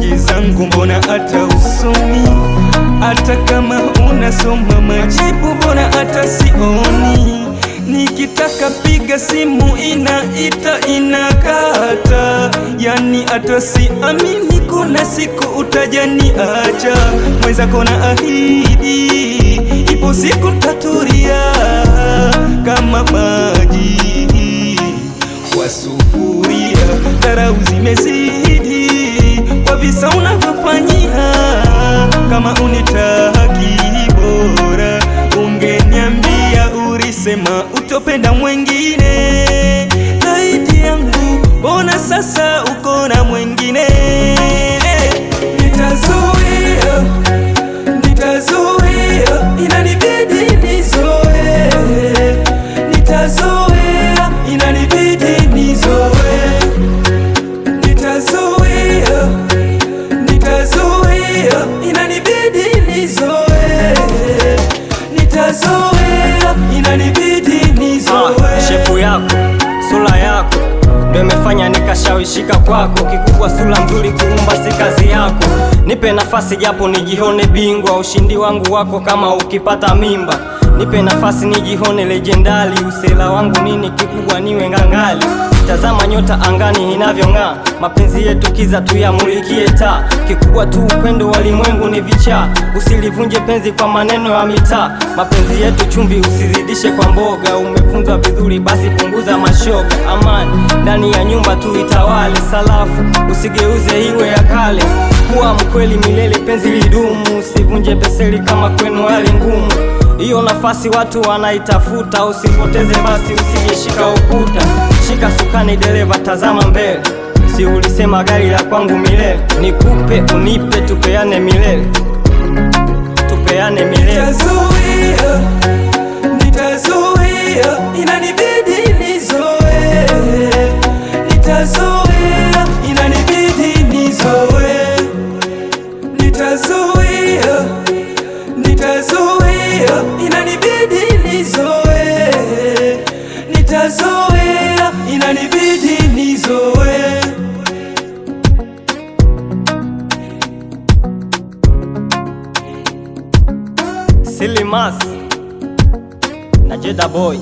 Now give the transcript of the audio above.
meseji zangu mbona hata usomi? Hata kama unasoma majibu mbona hata sioni? Nikitaka piga simu inaita inakata, yani hata siamini kuna siku utajaniacha. Mwenzako na ahidi ipo siku taturia kama maji kwa sufuria. Dharau zimezidi kwa visa unavyofanyia, kama unitaki bora ungeniambia. Ulisema utopenda mwengine zaidi yangu, mbona sasa uko na mwengine? Nitazuia, nitazuia, inanibidi nizoe. Nitazuia, inanibidi nizoe. Nitazuia, nitazuia, inanibidi nizoe. Nitazuia, inanibidi nizoe. Shepu yako, sura yako ndio imefanya nikashawishika kwako. Kikubwa sura nzuri, kuumba si kazi yako. Nipe nafasi japo nijihone bingwa, ushindi wangu wako kama ukipata mimba. Nipe nafasi nijihone legendali, usela wangu nini, kikubwa niwe ngangali. Tazama nyota angani inavyong'aa, mapenzi yetu kiza tuyamulikie taa. Kikubwa tu upendo, walimwengu ni vichaa, usilivunje penzi kwa maneno ya mitaa. Mapenzi yetu chumvi, usizidishe kwa mboga. Umefunzwa vizuri basi punguza mashoga. Amani ndani ya nyumba tu itawale, salafu usigeuze iwe ya kale. Kuwa mkweli milele, penzi lidumu, usivunje peseli kama kwenu hali ngumu. Hiyo nafasi watu wanaitafuta, usipoteze basi usijeshika ukuta. Shika sukani dereva, tazama mbele, si ulisema gari la kwangu milele. Nikupe unipe, tupeane milele, tupeane milele. Nitazuia, nitazuia, inanibidi nizoe. Nitazuia, inanibidi nizoe. Nitazuia, nitazuia, inanibidi nizoe. Nitazuia, inanibidi nizoe. Silimas na Jeda Boy.